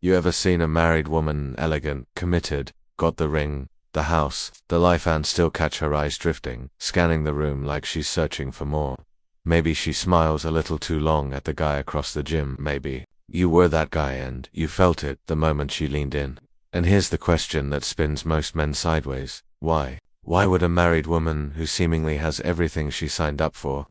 You ever seen a married woman, elegant, committed, got the ring, the house, the life, and still catch her eyes drifting, scanning the room like she's searching for more? Maybe she smiles a little too long at the guy across the gym, maybe you were that guy and you felt it the moment she leaned in. And here's the question that spins most men sideways. Why? Why would a married woman who seemingly has everything she signed up for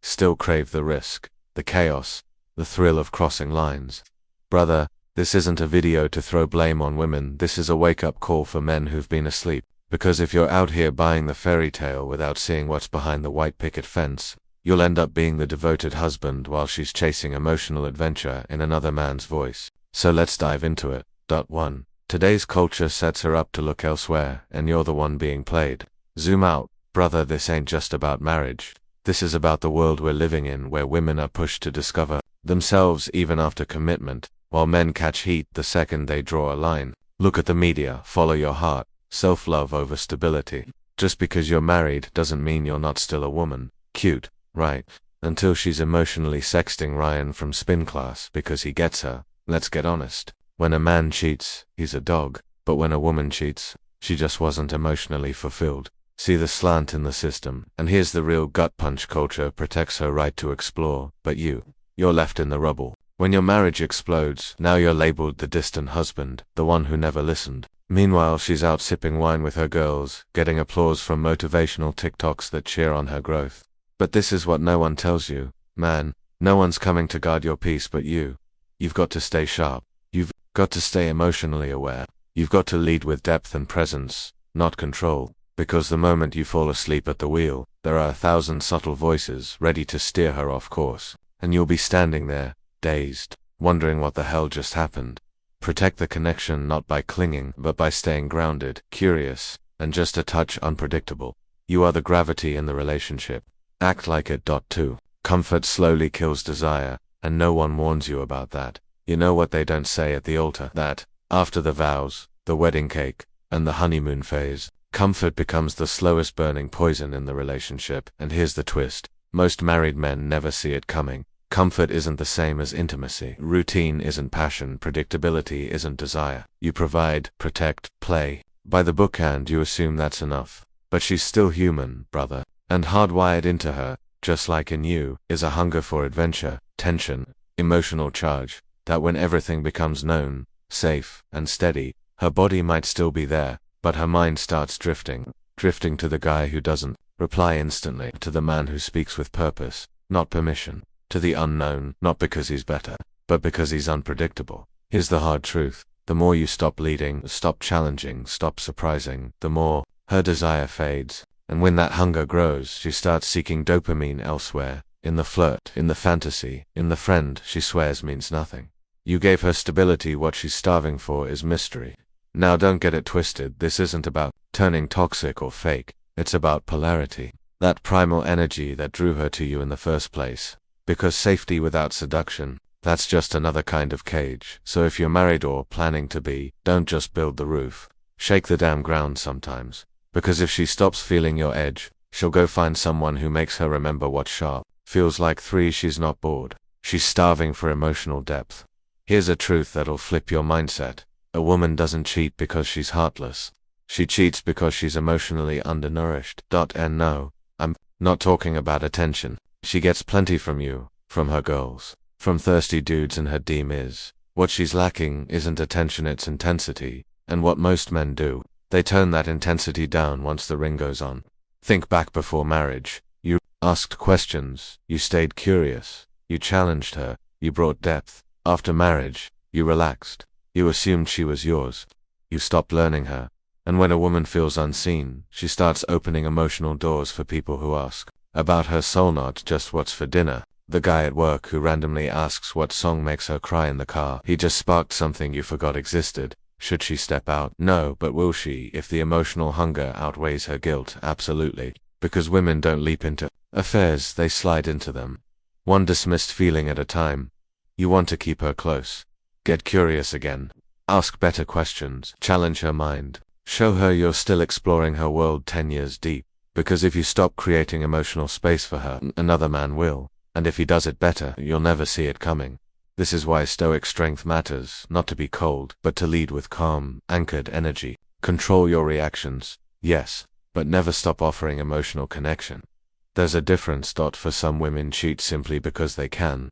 still crave the risk, the chaos, the thrill of crossing lines? Brother, this isn't a video to throw blame on women, this is a wake-up call for men who've been asleep. Because if you're out here buying the fairy tale without seeing what's behind the white picket fence, you'll end up being the devoted husband while she's chasing emotional adventure in another man's voice. So let's dive into it. 1. Today's culture sets her up to look elsewhere, and you're the one being played. Zoom out, brother, this ain't just about marriage. This is about the world we're living in, where women are pushed to discover themselves even after commitment, while men catch heat the second they draw a line. Look at the media, follow your heart, self-love over stability. Just because you're married doesn't mean you're not still a woman. Cute, right? Until she's emotionally sexting Ryan from spin class because he gets her. Let's get honest. When a man cheats, he's a dog. But when a woman cheats, she just wasn't emotionally fulfilled. See the slant in the system. And here's the real gut punch: culture protects her right to explore, but you're left in the rubble. When your marriage explodes, now you're labeled the distant husband, the one who never listened. Meanwhile, she's out sipping wine with her girls, getting applause from motivational TikToks that cheer on her growth. But this is what no one tells you, man. No one's coming to guard your peace but you. You've got to stay sharp. You've got to stay emotionally aware. You've got to lead with depth and presence, not control. Because the moment you fall asleep at the wheel, there are 1,000 subtle voices ready to steer her off course. And you'll be standing there, dazed, wondering what the hell just happened. Protect the connection not by clinging, but by staying grounded, curious, and just a touch unpredictable. You are the gravity in the relationship. Act like it. 2. Comfort slowly kills desire, and no one warns you about that. You know what they don't say at the altar? That, after the vows, the wedding cake, and the honeymoon phase, comfort becomes the slowest burning poison in the relationship. And here's the twist. Most married men never see it coming. Comfort isn't the same as intimacy. Routine isn't passion. Predictability isn't desire. You provide, protect, play by the book, and you assume that's enough. But she's still human, brother. And hardwired into her, just like in you, is a hunger for adventure, tension, emotional charge, that when everything becomes known, safe, and steady, her body might still be there, but her mind starts drifting to the guy who doesn't reply instantly, to the man who speaks with purpose, not permission, to the unknown, not because he's better, but because he's unpredictable. Here's the hard truth. The more you stop leading, stop challenging, stop surprising, the more her desire fades. And when that hunger grows, she starts seeking dopamine elsewhere, in the flirt, in the fantasy, in the friend she swears means nothing. You gave her stability, what she's starving for is mystery. Now don't get it twisted, this isn't about turning toxic or fake, it's about polarity. That primal energy that drew her to you in the first place. Because safety without seduction, that's just another kind of cage. So if you're married or planning to be, don't just build the roof. Shake the damn ground sometimes. Because if she stops feeling your edge, she'll go find someone who makes her remember what sharp feels like. 3. She's not bored. She's starving for emotional depth. Here's a truth that'll flip your mindset. A woman doesn't cheat because she's heartless. She cheats because she's emotionally undernourished. And no, I'm not talking about attention. She gets plenty from you, from her girls, from thirsty dudes in her DMs. What she's lacking isn't attention, it's intensity. And what most men do, they turn that intensity down once the ring goes on. Think back before marriage. You asked questions, you stayed curious, you challenged her, you brought depth. After marriage, you relaxed. You assumed she was yours. You stopped learning her. And when a woman feels unseen, she starts opening emotional doors for people who ask about her soul, not just what's for dinner. The guy at work who randomly asks what song makes her cry in the car. He just sparked something you forgot existed. Should she step out? No, but will she if the emotional hunger outweighs her guilt? Absolutely. Because women don't leap into affairs, they slide into them. One dismissed feeling at a time. You want to keep her close. Get curious again. Ask better questions. Challenge her mind. Show her you're still exploring her world 10 years deep. Because if you stop creating emotional space for her, another man will. And if he does it better, you'll never see it coming. This is why Stoic strength matters, not to be cold, but to lead with calm, anchored energy. Control your reactions, yes, but never stop offering emotional connection. There's a difference. For some women cheat simply because they can.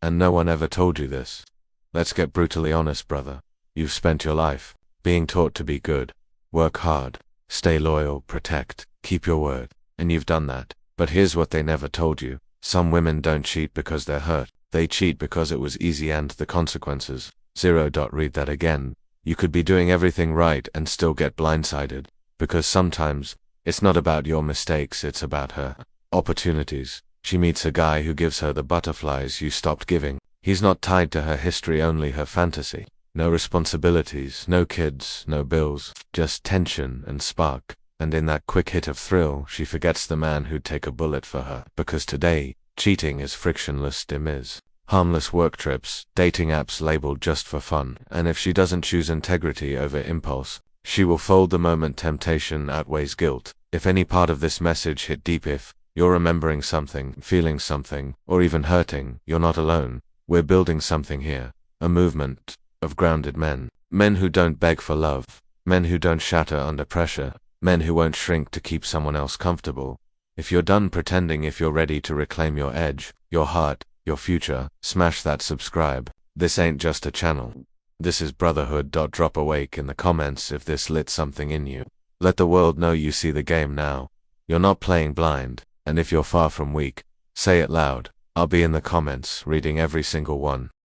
And no one ever told you this. Let's get brutally honest, brother. You've spent your life being taught to be good, work hard, stay loyal, protect, keep your word, and you've done that. But here's what they never told you. Some women don't cheat because they're hurt. They cheat because it was easy and the consequences. Read that again. You could be doing everything right and still get blindsided. Because sometimes, it's not about your mistakes, it's about her opportunities. She meets a guy who gives her the butterflies you stopped giving. He's not tied to her history, only her fantasy. No responsibilities, no kids, no bills, just tension and spark. And in that quick hit of thrill, she forgets the man who'd take a bullet for her. Because today, cheating is frictionless, harmless work trips, dating apps labeled just for fun. And if she doesn't choose integrity over impulse, she will fold the moment temptation outweighs guilt. If any part of this message hit deep, if you're remembering something, feeling something, or even hurting, you're not alone. We're building something here. A movement of grounded men. Men who don't beg for love. Men who don't shatter under pressure. Men who won't shrink to keep someone else comfortable. If you're done pretending, if you're ready to reclaim your edge, your heart, your future, smash that subscribe. This ain't just a channel. This is brotherhood. Drop awake in the comments if this lit something in you. Let the world know you see the game now. You're not playing blind, and if you're far from weak, say it loud. I'll be in the comments, reading every single one.